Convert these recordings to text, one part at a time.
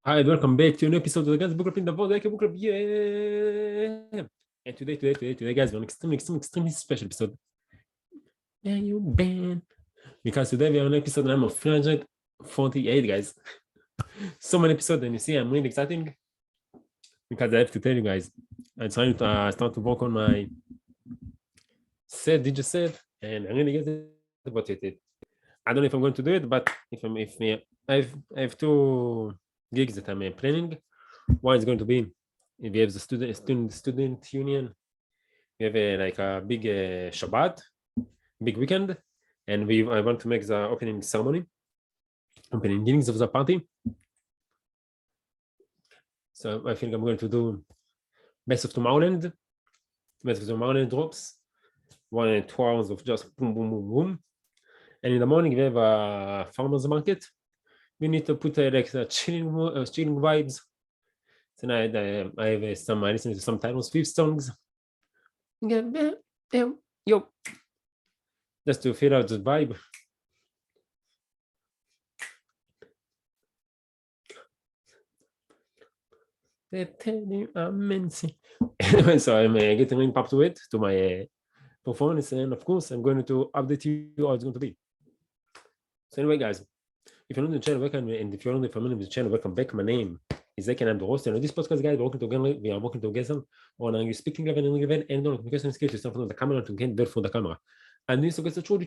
Hi, welcome back to a new episode of the Guys Book Club in the World Book Club. Yeah. And today, guys, we're an extremely special episode. Yeah, you ban. Because today we are on episode number 348, guys. So many episodes, and you see, I'm really excited because I have to tell you guys, I'm trying to start to work on my DJ set, and I'm really getting about it. I don't know if I'm going to do it, but I have two gigs that I'm planning. One is going to be we have the student union. We have a big Shabbat, big weekend, and I want to make the opening ceremony, opening meetings of the party. So I think I'm going to do Best of Tomorrowland. Best of Tomorrowland drops 1 and 2 hours of just boom, boom, boom, boom. And in the morning we have a farmers market. We need to put chilling vibes. Tonight I have I listen to some Taylor Swift songs. Yo, just to feel out the vibe. So I'm getting linked up to it, to my performance, and of course I'm going to update you how it's going to be. So anyway, guys, if you're on the channel, welcome, and if you're not familiar with the channel, welcome back. My name is Zach, and I'm the host. And on this podcast, guys, we are working together on your speaking level and on communication skills to stand in front of the camera to get better for the camera. And this is truly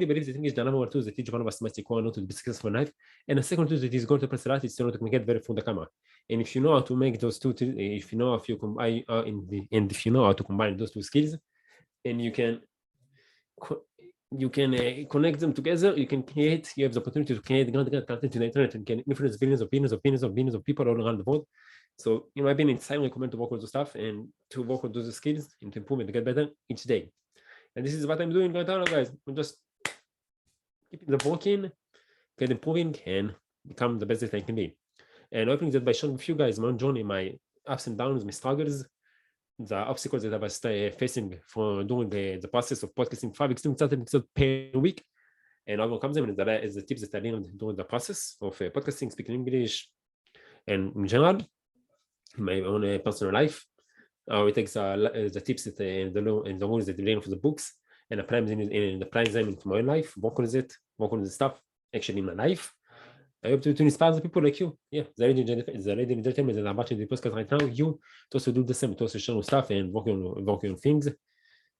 believe the thing is the number one tool that each one of us must acquire to be successful in life. And the second tool that is going to press a lot is to get better for the camera. And if you know how to make those two, if you know how to combine, if you know how to combine those two skills, and you can connect them together, you have the opportunity to create great content on the internet and can influence billions of people all around the world. So, in my opinion, it's highly recommend to work with the stuff and to work with those skills and to improve and to get better each day. And this is what I'm doing right now, guys. I'm just keeping the working, get improving, and become the best that I can be. And hoping that by sharing with you guys my own journey, my ups and downs, my struggles, the obstacles that I was facing for doing the process of podcasting 5 extreme episodes per week, and overcome them is the tips that I learned during the process of podcasting, speaking English, and in general, in my own personal life. We take the tips that and the rules that we learn from the books and apply them into my own life, work on the stuff actually in my life. I hope to inspire the people like you. Yeah, the lady and gentlemen that are watching the podcast right now, you to also do the same, to also share stuff and work on things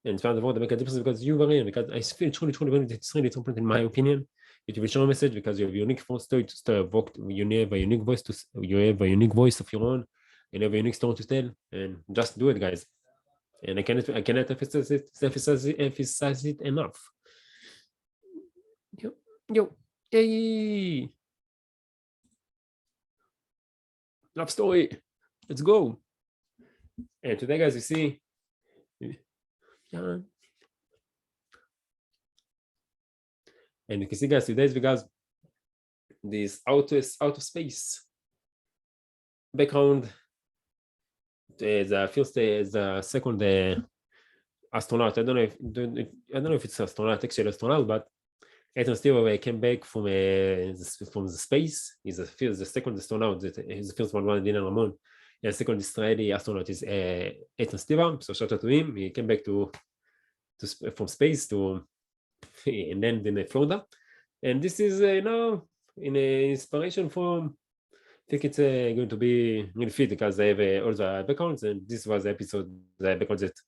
and try to make a difference because you vary, because I feel truly it's really important in my opinion. If you will share a message because you have a unique story to work, you have a unique voice of your own, and you have a unique story to tell, and just do it, guys. And I cannot emphasize it enough. Yo, yay! Love story. Let's go. And today, guys, you see, and you can see, guys, today is because this out of space background. The second astronaut. I don't know if it's actual astronaut, but Ethan Stewart came back from the space. He's the second astronaut. He's the first one landed on the moon. And the second Israeli astronaut is Ethan Stewart. So shout out to him. He came back from space and then in Florida. And this is now in inspiration from. I think it's going to be really fit because they have all the backgrounds, and this was the episode, the background that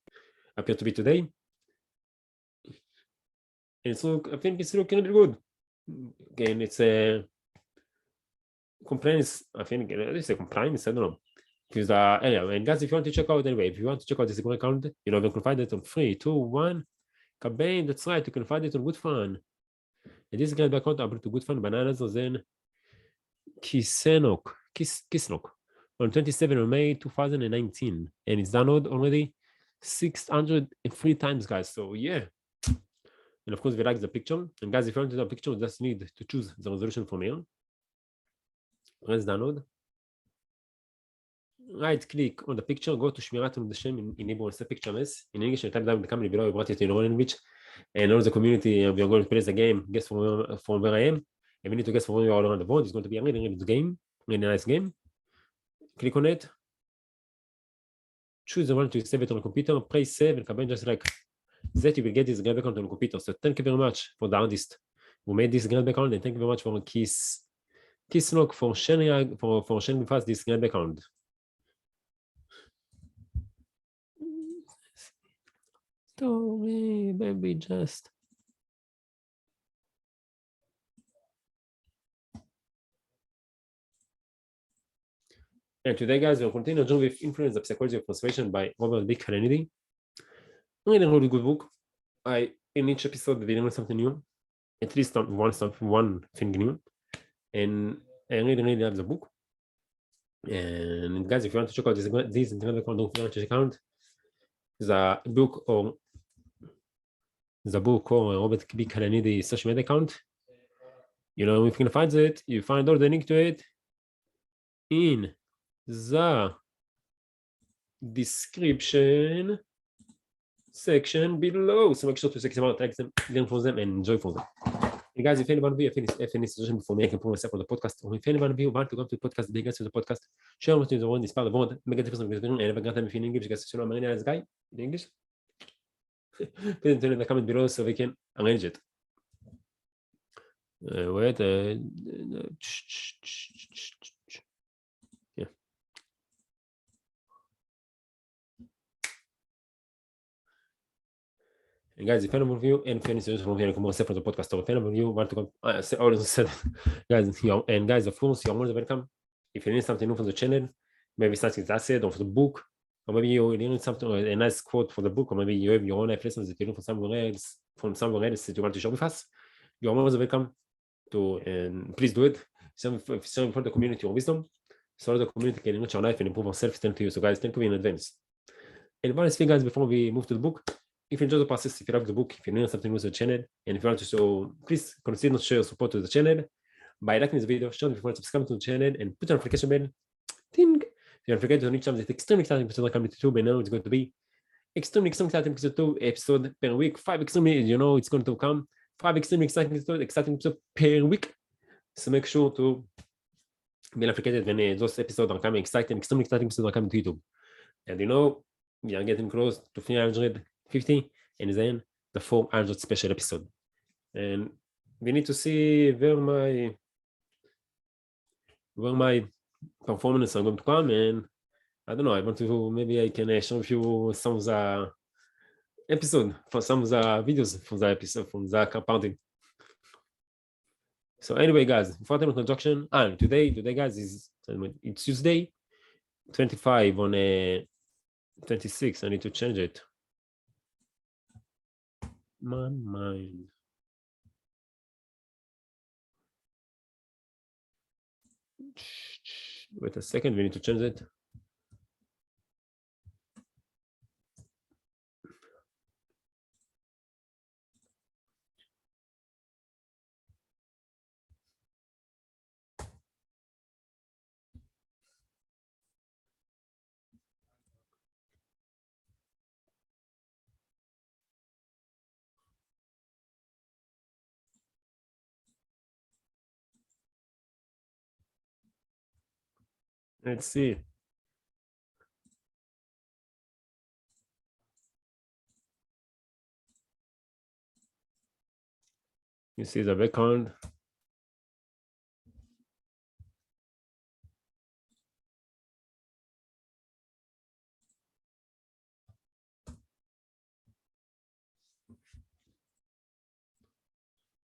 appeared to be today. And I think it's looking really good. Again, it's a compliance. I think it's a compliance. I don't know. Because anyway, and guys, if you want to check out this great account, you can find it on 3, 2, 1. Campaign. That's right. You can find it on Good Fun. And this great account uploaded to Good Fun Bananas then. Kisnok on 27 of May 2019, and it's downloaded already 603 times, guys. So yeah, and of course we like the picture. And guys, if you want to do a picture, you just need to choose the resolution from here. Let's download. Right click on the picture, go to Shmirat Hashem, enable set picture mess in English, and type down the comment below about it in your own language. And all the community, we are going to play the game. Guess from where I am. And we need to guess from where you are all around the world. It's going to be a really good game, really nice game. click on it, choose the one to save it on the computer, press save, and just like that, you will get this grand background on the computer. So thank you very much for the artist who made this grand background, and thank you very much for Kiss Lock for sharing with us this grand background. Story, baby, just. And today, guys, we'll continue with Influence the Psychology of Persuasion by Robert D. Cialdini. Really a really good book. In each episode, we learn something new, at least one thing new. And I really love the book. And guys, if you want to check out this don't forget to check out the book or Robert B. Cialdini social media account. You know, if you can find it, you find all the link to it in the description section below. So make sure to check them out, like them, learn from them, and enjoy from them. And guys, if anyone of you have any suggestion before me, I can put myself on the podcast, or if anyone of you want to come to the podcast, they get to the podcast, share what you want, inspire the world, make a difference in the world, and have a great time if you're in English, you guys, I'm a guy in English. Put it in the comment below so we can arrange it. Wait. Yeah. And guys, if anyone of you and if any suggestions from here, come on, for the podcast, or if anyone of you want to come, guys, of course, you're more than welcome. If you need something new for the channel, maybe something that's it, or for the book, or maybe you need something, a nice quote for the book, or maybe you have your own life lessons that you learn from somewhere else that you want to share with us, you're more than welcome to, and please do it. Share for the community or wisdom, so the community can enrich our life and improve ourselves. Thank you. So guys, thank you in advance. And one last thing, guys, before we move to the book, if you enjoy the process, if you like the book, if you learn something with the channel, and if you want to show, please consider share support to the channel by liking this video, share if you want to subscribe to the channel, and put the notification bell. Ding! Don't forget to reach out the extremely exciting episode coming to YouTube, and now it's going to be extremely exciting episode per week. 5 extremely, you know, it's going to come 5 extremely exciting episodes per week. So make sure to be notified when those episodes are coming. Extremely exciting episodes are coming to YouTube. And you know, we are getting close to 350, and then the 400 special episode. And we need to see where my performance are going to come. And I don't know, I want to, maybe I can show you some of the episode for some of the videos from the episode from the compounding. So anyway, guys, before the introduction, today, guys, it's Tuesday, 25 on 26. I need to change it. My mind. Wait a second, we need to change it. Let's see. You see the background.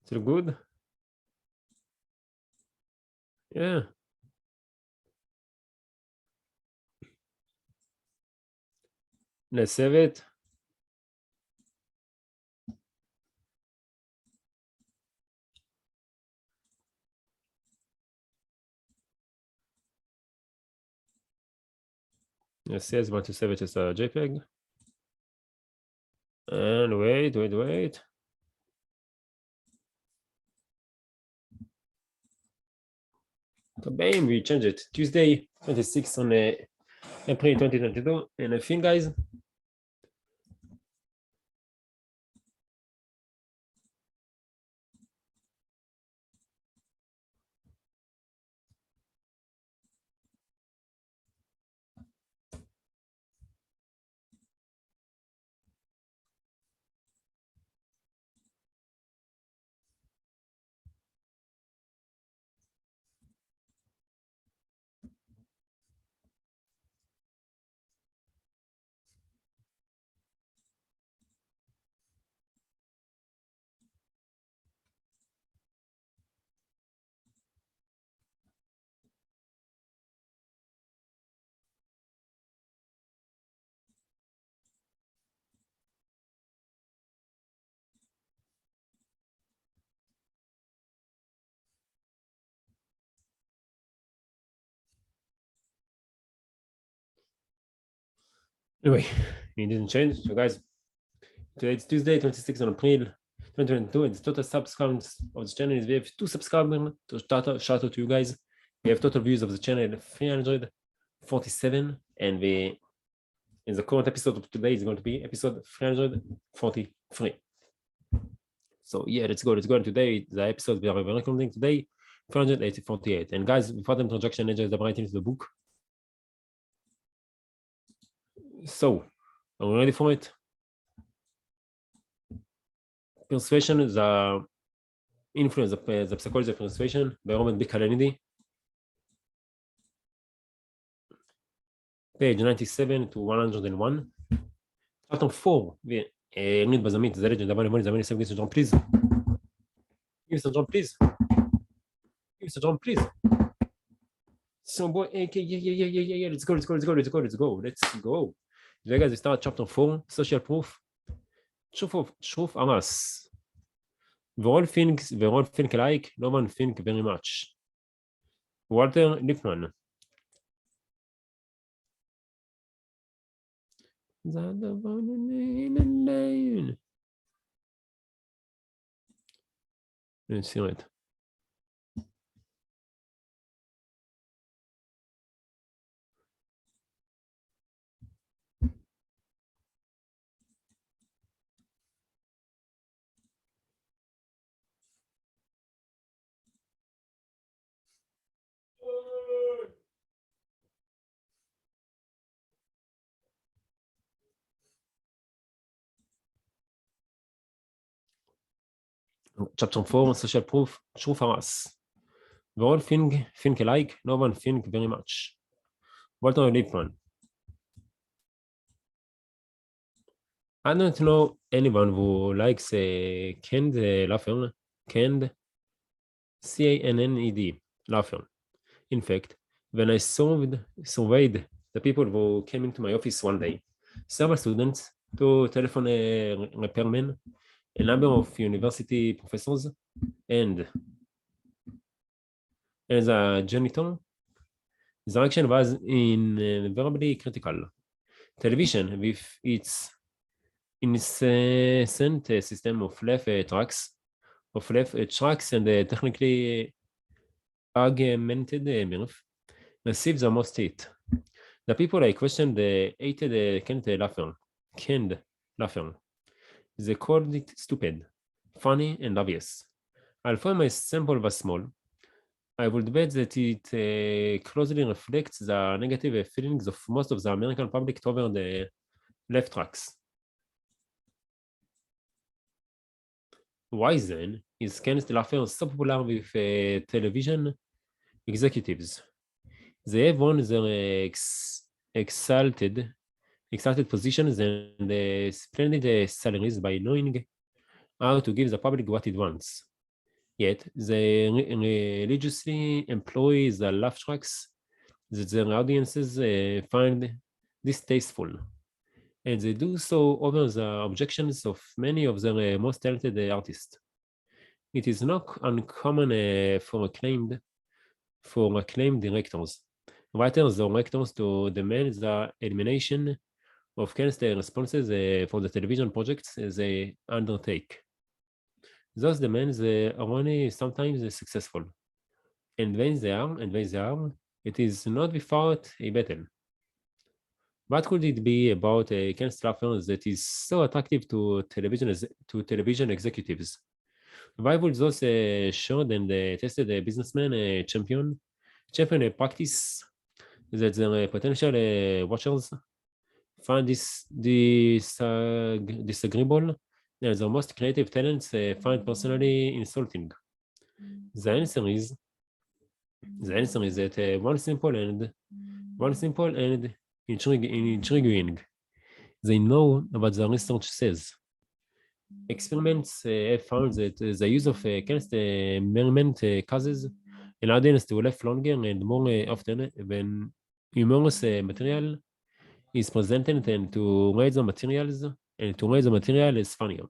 Is it good? Yeah. Let's save it. It says want to save it as a JPEG. And wait. So bam, we change it. Tuesday, 26 on April 2022. And I think, guys, Anyway, it didn't change. So guys, today it's Tuesday, 26th of April, 2022, and the total subs count of the channel is we have 2 subscribers. So shout out to you guys. We have total views of the channel 347, and the current episode of today is going to be episode 343. So yeah, let's go. Today, the episode we are recording today, 348. And guys, before the introduction, let's just right into the book. So, are we ready for it? Persuasion is the influence of the psychology of persuasion by Robert B. Cialdini. Page 97 to 101. Chapter 4. Need Bazamit, the legend of Money, give us a jump, please. Give us a jump, please. Give us a jump, please. So, boy, yeah. Let's go. Let's go. You guys, we start chapter 4, social proof. Truth amas. We all think alike, no one think very much. Walter Lippmann. Let's see it. Chapter 4, social proof, truth amas. We all think alike, no one think very much. Walter Lippmann. I don't know anyone who likes canned laughter, canned C-A-N-N-E-D, laughter. In fact, when I surveyed the people who came into my office one day, several students, 2 telephone repairmen, a number of university professors, and as a janitor, the reaction was invariably critical. Television, with its incessant system of laugh tracks and technically augmented mirth, receives the most hit. The people I questioned hated canned laughter. They called it stupid, funny, and obvious. Although my sample was small, I would bet that it closely reflects the negative feelings of most of the American public toward the laugh tracks. Why then is canned laughter so popular with television executives? They have won their exalted positions and splendid salaries by knowing how to give the public what it wants. Yet they religiously employ the laugh tracks that their audiences find distasteful, and they do so over the objections of many of their most talented artists. It is not uncommon for acclaimed directors, writers, or actors to demand the elimination of cast responses for the television projects they undertake. Those demands are only sometimes successful, and when they are, it is not without a battle. What could it be about a cast laughter that is so attractive to television executives? Why would those assured and tested businessmen champion a practice that their potential watchers find disagreeable and the most creative talents find personally insulting? The answer is that one simple and intriguing. They know what the research says. Experiments have found that the use of canned merriment causes an audience to laugh longer and more often when humorous material is presented and to raise the material is funnier.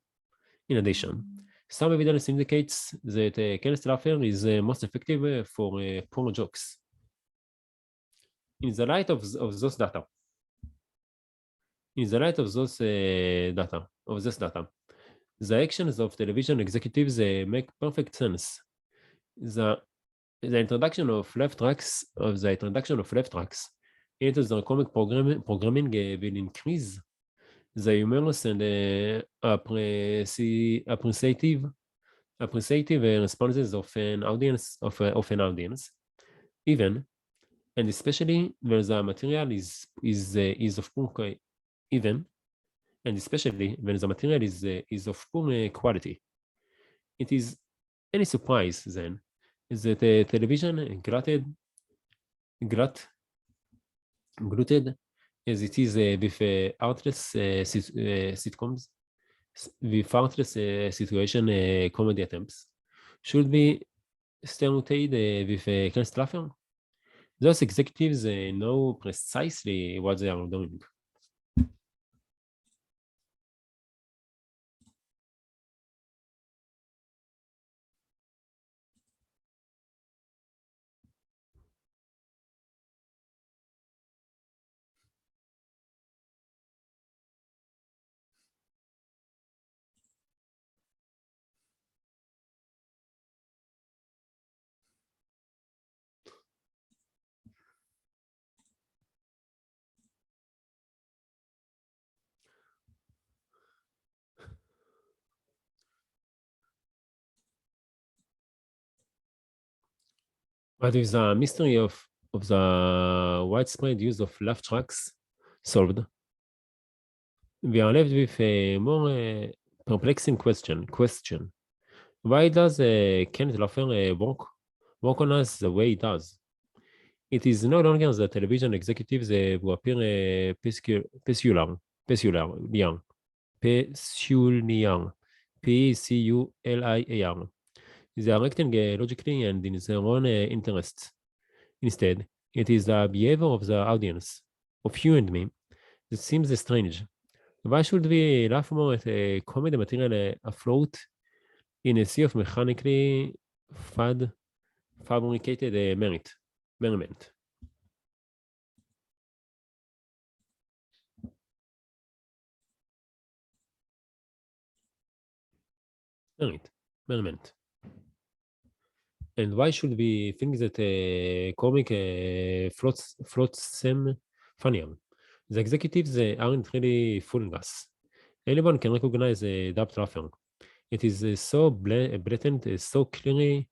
In addition, some evidence indicates that canned laughter is most effective for poor jokes. In the light of those data, In the light of those data, the actions of television executives make perfect sense. The introduction of left tracks into the comic programming will increase the humorous and appreciative responses of an audience, even and especially where the material is of poor even and especially when the material is of poor quality. It is any surprise then that television glutted as it is with artless sitcoms, with artless situation comedy attempts, should be stereotyped with Chris Laffer. Those executives know precisely what they are doing. But with the mystery of the widespread use of laugh tracks solved, we are left with a more perplexing question. Why does Kenneth Laffer work on us the way he does? It is no longer the television executives who appear peculiar, Peculiar. They are acting logically and in their own interests. Instead, it is the behavior of the audience, of you and me, that seems strange. Why should we laugh more at a comedy material afloat in a sea of mechanically fabricated merriment? Merriment. And why should we think that a comic floats them funnier? The executives aren't really fooling us. Anyone can recognize Dub Traffer. It is so blatant, so clearly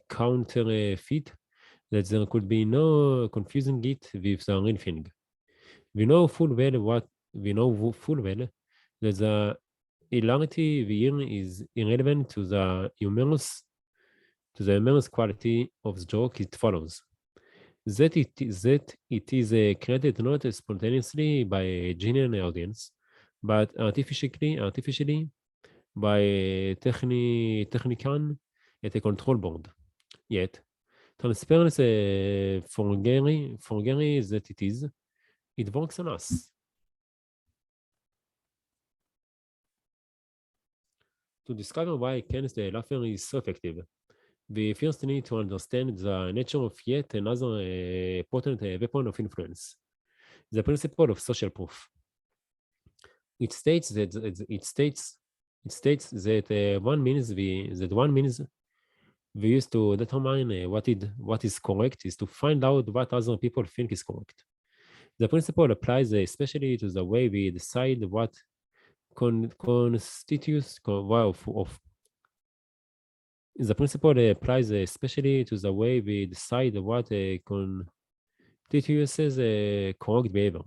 counterfeit that there could be no confusing it with the real thing. We know full well that the hilarity we hear is irrelevant to the humorous quality of the joke it follows. That it is created not spontaneously by a genuine audience, but artificially by a technician at a control board. Yet, transparent forgery that it is, it works on us. To discover why Kenneth Laffer is so effective, we first need to understand the nature of yet another potent weapon of influence, the principle of social proof. It states that one means we use to determine what is correct is to find out what other people think is correct. The principle applies especially to the way we decide what constitutes of the principle applies especially to the way we decide what constitutes correct behavior.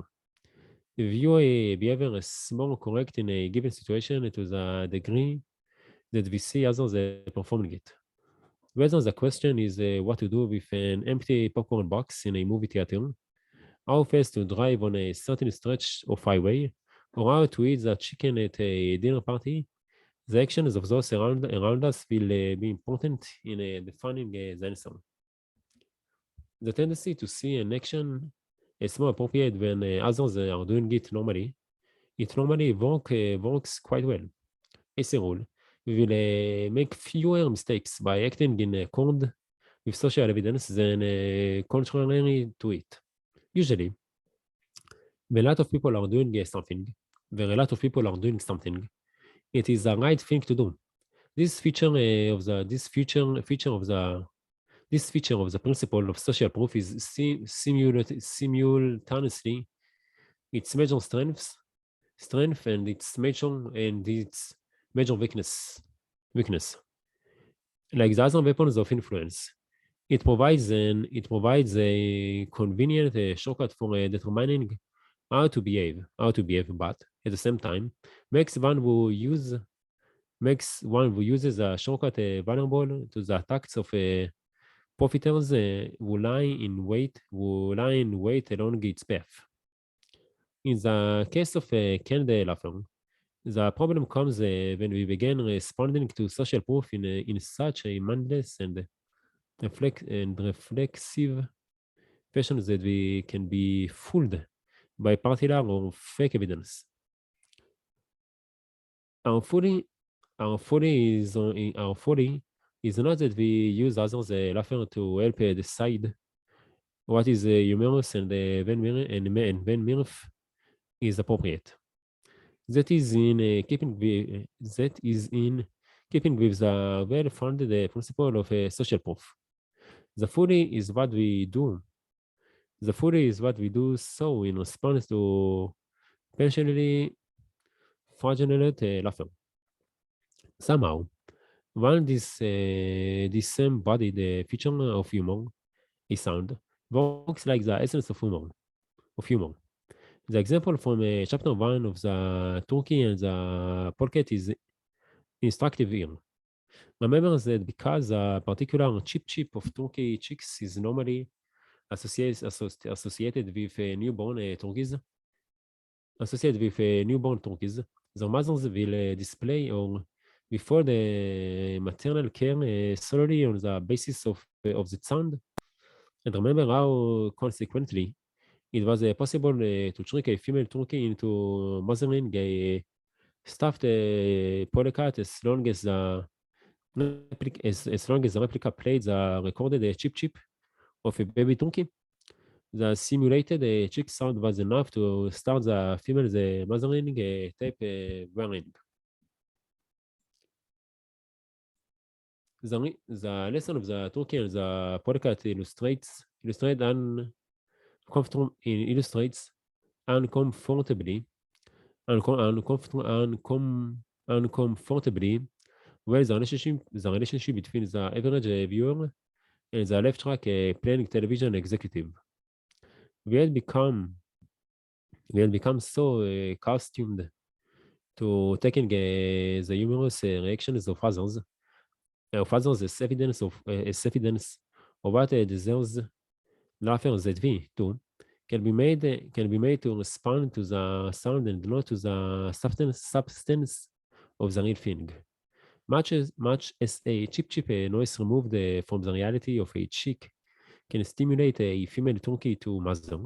View a behavior as more correct in a given situation to the degree that we see others performing it. Whether the question is what to do with an empty popcorn box in a movie theater, how fast to drive on a certain stretch of highway, or how to eat the chicken at a dinner party, the actions of those around us will be important in defining the answer. The tendency to see an action as more appropriate when others are doing it normally, it normally works quite well. As a rule, we will make fewer mistakes by acting in accord with social evidence than contrary to it. Usually, A lot of people are doing something. A lot of people are doing something. It is the right thing to do. This feature of the this feature of the this feature of the principle of social proof is simultaneously its major strength and its major weakness. Like the other weapons of influence, it provides a convenient shortcut for determining how to behave, but at the same time makes one who uses a shortcut vulnerable to the attacks of profiteers who lie in wait along its path. In the case of Kennedy Laffer, the problem comes when we begin responding to social proof in such a mindless and reflexive fashion that we can be fooled by particular or fake evidence. Our folly, our folly is not that we use others' laughter to help decide what is humorous and when mirth is appropriate. That is in keeping with the well-founded principle of social proof. The folly is what we do. The folly is what we do so in response to potentially fraudulent laughter. Somehow, while this same body, the feature of humor, is sound, works like the essence of humor. The example from chapter 1 of the turkey and the pocket is instructive here. Remember that because a particular chip of turkey chicks is normally associated with newborn turkeys, the mothers will display or withhold the maternal care solely on the basis of the sound. And remember how, consequently, it was possible to trick a female turkey into mothering a stuffed polecat as long as the replica played the recorded chip of a baby turkey. The simulated chick sound was enough to start the female's mothering tape wearing. The lesson of the turkey and the podcast illustrates uncomfortably uncomfortably well the relationship between the average viewer and the left track playing television executive. We had become we had become so accustomed to taking the humorous reactions of others as evidence of what deserves laughter that we too can be made to respond to the sound and not to the substance of the real thing. Much as a cheap noise removed from the reality of a chick can stimulate a female turkey to mother,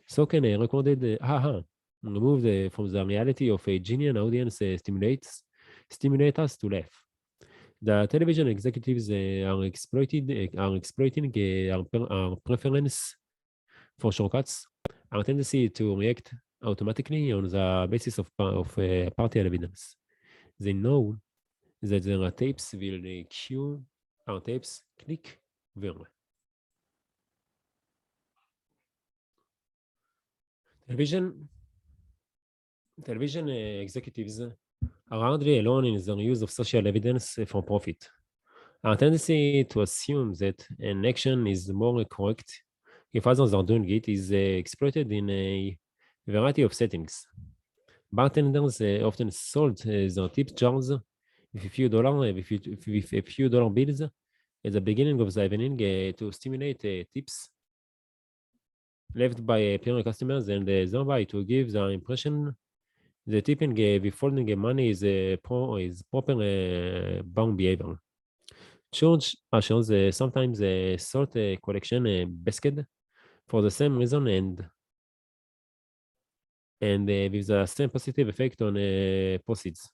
so can a recorded haha removed from the reality of a genuine audience stimulate us to laugh. The television executives are exploiting our preference for shortcuts, our tendency to react automatically on the basis of partial evidence. They know that their tapes will cue our tapes, click, viral. Television television executives are hardly alone in their use of social evidence for profit. Our tendency to assume that an action is more correct if others are doing it is exploited in a variety of settings. Bartenders often sold their tip jars with a few dollar bills at the beginning of the evening to stimulate tips left by paying customers and thereby to give the impression the tipping withholding money is proper bound behavior. Church ushers sometimes sort a collection basket for the same reason and with the same positive effect on proceeds.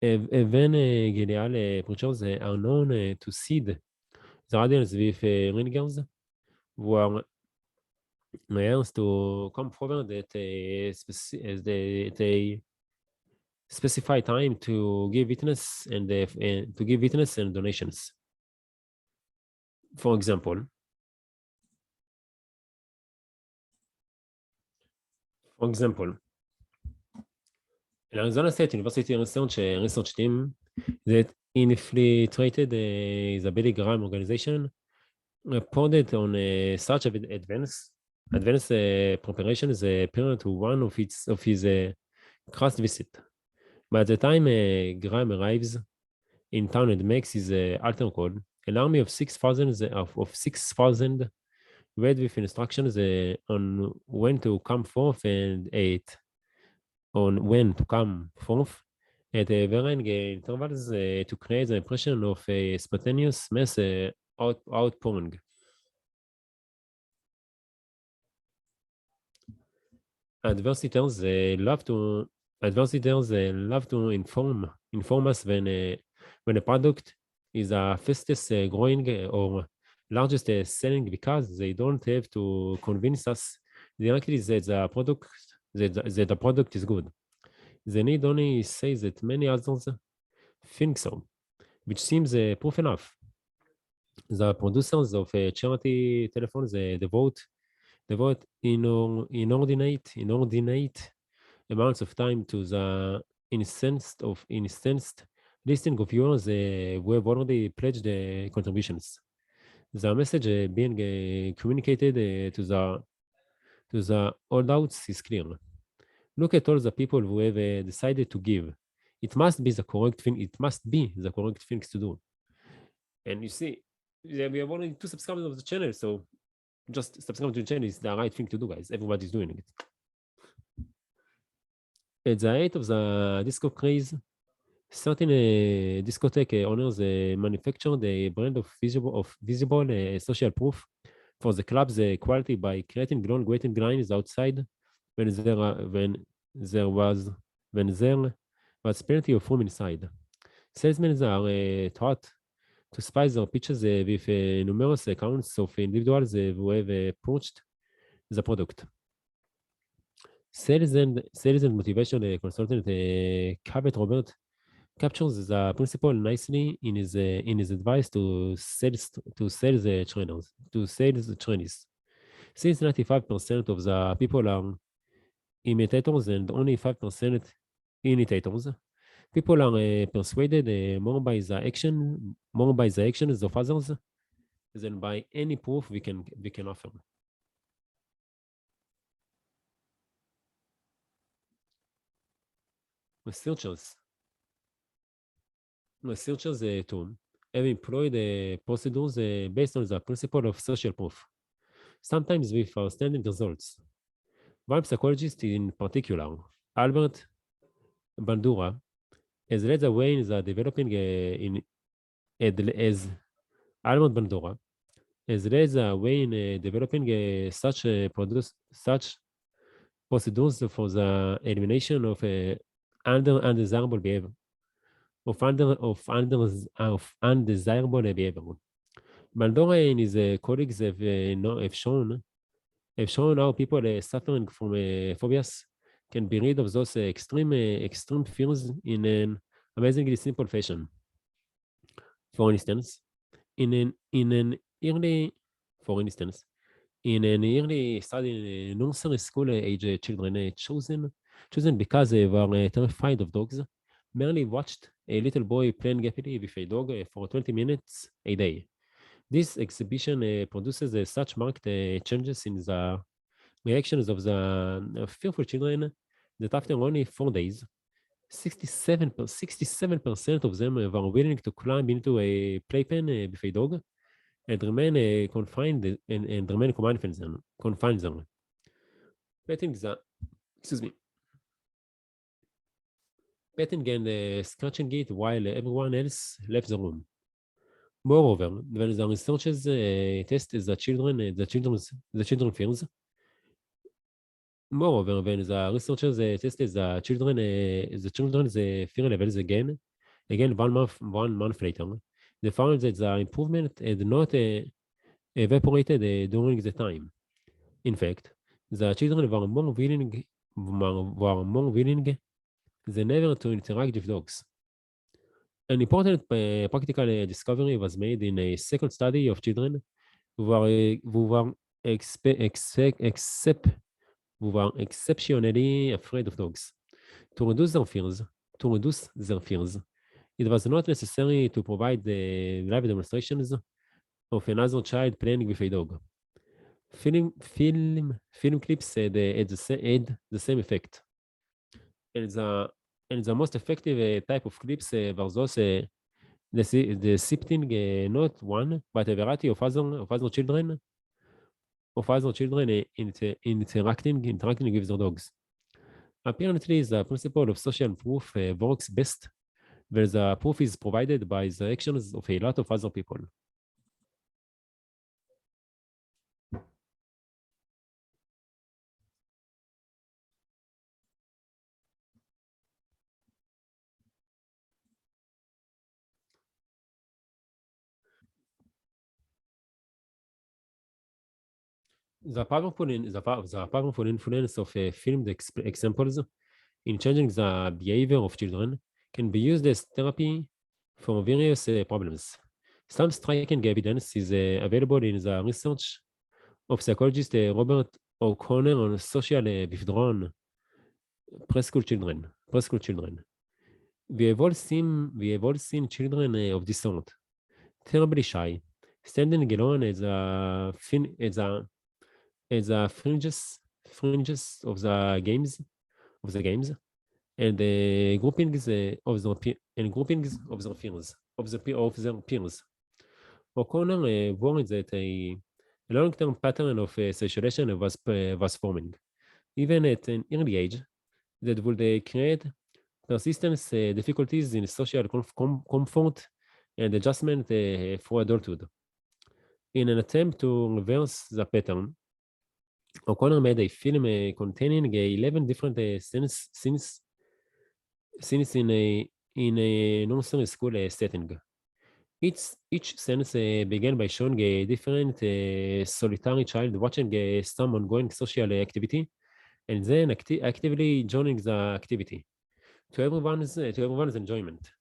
Even Gileal preachers are known to seed the audience with ringers who are else to come forward at a specified time to give witness and to give witness and donations. For example, in Arizona State University research team that infiltrated the Billy Graham organization reported on such advanced preparation as a period to one of his crust visit. By the time Graham arrives in town and makes his altar call, an army of 6,000 read with instructions on when to come forth and at varying intervals to create the impression of a spontaneous mass outpouring. Adversiters love to inform us when a product is a fastest growing or largest selling because they don't have to convince us directly that the product is good. They need only say that many others think so, which seems proof enough. The producers of charity telephones devote inordinate amounts of time to the incensed listing of viewers who have already pledged contributions. The message being communicated to the holdouts is clear. Look at all the people who have decided to give. It must be the correct thing. It must be the correct things to do. And you see, we have only 2 subscribers of the channel, so just subscribe to the channel is the right thing to do, guys. Everybody's doing it. At the height of the disco craze, certain discotheque owners manufactured a brand of visible social proof for the club's quality by creating long-waiting lines outside when there was plenty of room inside. Salesmen are taught to spice their pitches with numerous accounts of individuals who have approached the product. Sales and motivation consultant Cavett Robert captures the principle nicely in his advice to sales trainees. Since 95% of the people are imitators and only 5% imitators, people are persuaded more by the actions of others than by any proof we can offer. Researchers too have employed procedures based on the principle of social proof, sometimes with outstanding results. One psychologist in particular, Albert Bandura, has led the way in the developing as Albert Bandura has led the way in developing such procedures for the elimination of undesirable behavior. Of undesirable behavior. Bandura and his colleagues have shown how people suffering from phobias can be rid of those extreme fears in an amazingly simple fashion. For instance, in an early study in nursery school age children chosen because they were terrified of dogs, merely watched a little boy playing happily with a dog for 20 minutes a day. This exhibition produces such marked changes in the reactions of the fearful children that after only 4 days, 67% of them were willing to climb into a playpen with a dog and remain confined there. Petting and scratching it while everyone else left the room. Moreover, when the researchers test the children fears. Moreover, when the researchers tested the children's fear levels again 1 month later, they found that the improvement had not evaporated during the time. In fact, the children were more willing than ever to interact with dogs. An important practical discovery was made in a second study of children who were exceptionally afraid of dogs. To reduce their fears, it was not necessary to provide live demonstrations of another child playing with a dog. Film clips had the same effect. And the most effective type of clips were those depicting not one but a variety of other children interacting with their dogs. Apparently, the principle of social proof works best where the proof is provided by the actions of a lot of other people. The powerful influence of filmed examples in changing the behavior of children can be used as therapy for various problems. Some striking evidence is available in the research of psychologist Robert O'Connor on social withdrawn preschool children. We have all seen children of this sort, terribly shy, standing alone at the fringes of the games, and groupings of their peers. O'Connor warned that a long-term pattern of socialization was forming, even at an early age, that would create persistent difficulties in social comfort and adjustment for adulthood. In an attempt to reverse the pattern, O'Connor made a film containing 11 different scenes in a nursery school setting. Each sense began by showing a different solitary child watching some ongoing social activity and then actively joining the activity to everyone's enjoyment.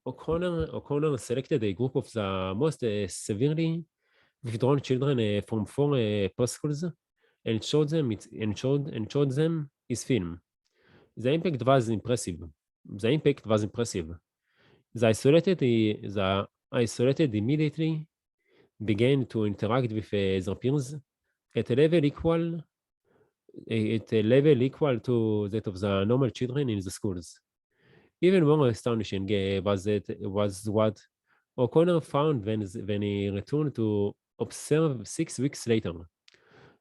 O'Connor selected a group of the most severely withdrawn children from four preschools and showed them his film. The impact was impressive. The isolated immediately began to interact with their peers at a level equal to that of the normal children in the schools. Even more astonishing was what O'Connor found when he returned to observe 6 weeks later.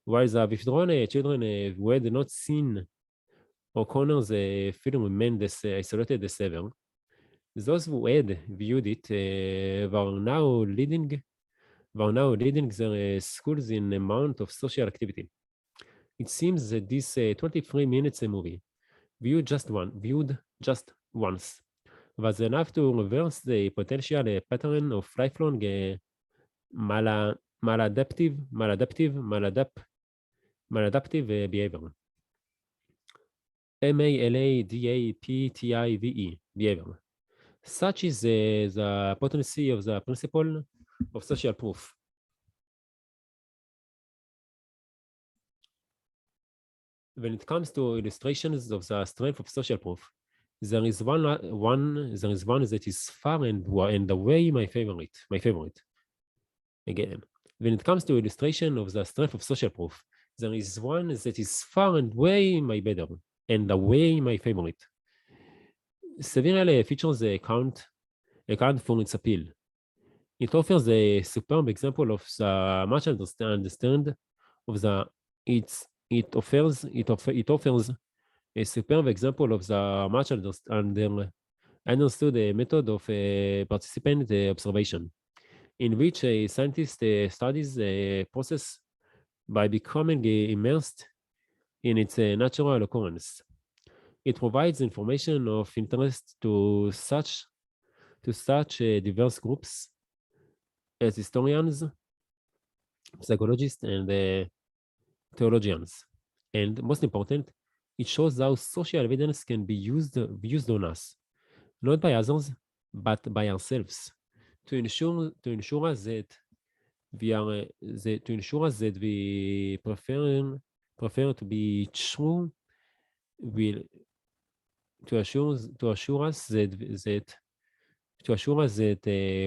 While the withdrawn children who had not seen O'Connor's film remained as isolated as ever, those who had viewed it were now leading their schools in amount of social activity. It seems that this 23 minutes movie, viewed just once, was enough to reverse the potential pattern of lifelong maladaptive behavior. Maladaptive behavior. Such is the potency of the principle of social proof. When it comes to illustrations of the strength of social proof, there is one that is far and away my favorite. Again, when it comes to illustration of the strength of social proof, there is one that is far and away my favorite. Several features account for its appeal. It offers a superb example of the much understand of the it offers a superb example of the much understood method of participant observation, in which a scientist studies a process by becoming immersed in its natural occurrence. It provides information of interest to such diverse groups as historians, psychologists, and theologians. And most important, it shows how social evidence can be used on us, not by others, but by ourselves, to ensure us that we prefer to be true, will to assure us that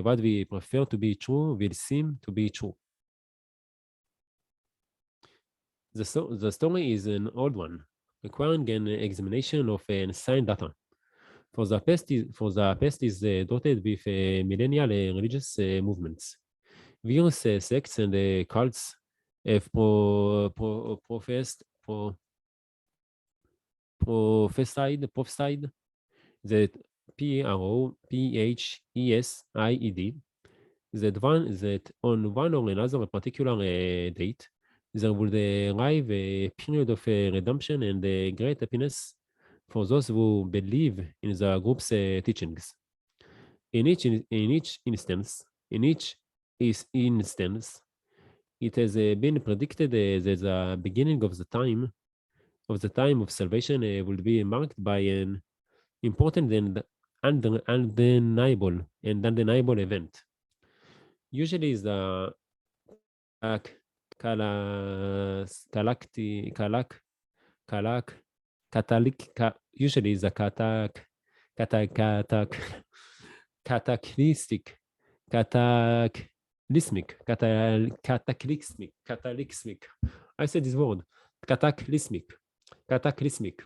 what we prefer to be true will seem to be true. The story is an old one, requiring an examination of assigned data. For the past is dotted with millennial religious movements. Various sects and cults have prophesied that PROPHESIED that on one or another particular date there will arrive a period of redemption and great happiness for those who believe in the group's teachings. In each instance, it has been predicted that the beginning of the time of salvation will be marked by an important and undeniable event. Usually, the usually the cataclysmic I said this word cataclysmic CATACLYSMIC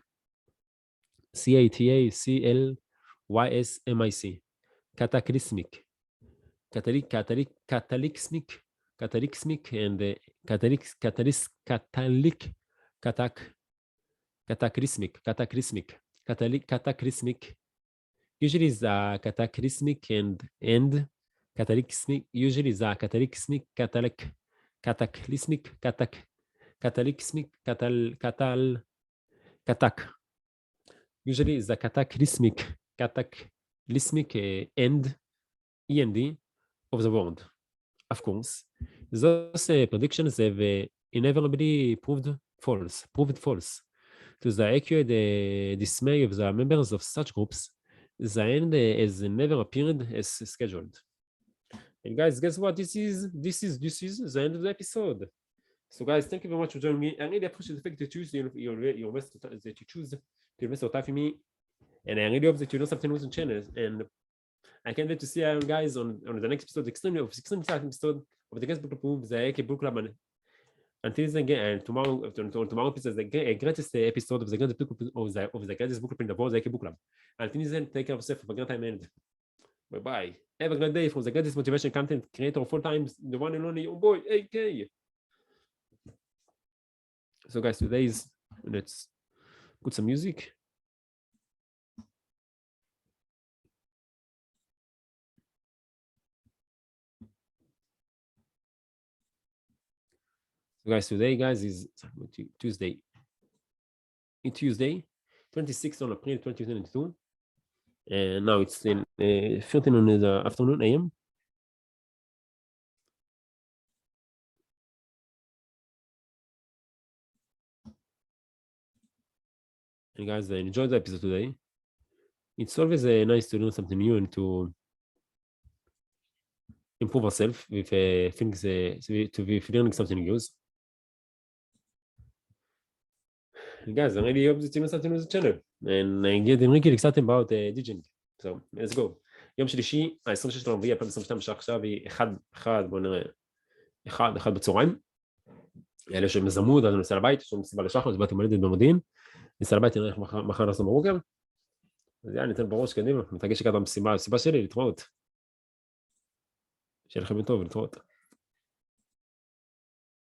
cataclysmic and cataclysmic usually is cataclysmic and cataclysmic usually is cataclysmic usually is the cataclysmic end of the world. Of course, those predictions have inevitably proved false to the accurate dismay of the members of such groups. The end has never appeared as scheduled. And guys, guess what? This is the end of the episode. So guys, thank you very much for joining me. I really appreciate the fact that you choose to invest your time in me. And I really hope that you learn something with the channel. And I can't wait to see you guys on the next episode, extremely exciting episode of the Guest Book Club, the AK Book Club. And until then, again, tomorrow episode, the greatest episode of the Guest Book of the greatest book club in the world, the AK Book Club. Until then, take care of yourself. Have a great time and bye-bye. Have a great day from the greatest motivation content creator of all times, the one and only your boy, AK. So guys, let's put some music. So guys, today, is Tuesday. It's Tuesday, 26th on April 2022. And now it's 13 in the afternoon AM. And guys, I enjoyed the episode today. It's always nice to learn something new and to improve ourselves with things, to be learning something new. Guys, I really hope that you learn something with the channel. And I'm getting really excited about DJing. So, let's go. יום שלישי, ה-26 לרביעי, 2022, השעה עכשיו היא 1, בואו נראה, 1 בצהריים. אלה שמזמוד, אז אני נוסע לבית, יש לנו מסיבה לשחר, אז באתי מולדת במודיעין. נוסע לבית, נראה איך מחר נעשה ברוקר. אז יאללה, ניתן בראש קדימה, מתרגש לקראת המסיבה שלי, להתראות. שיהיה לכם טוב, להתראות.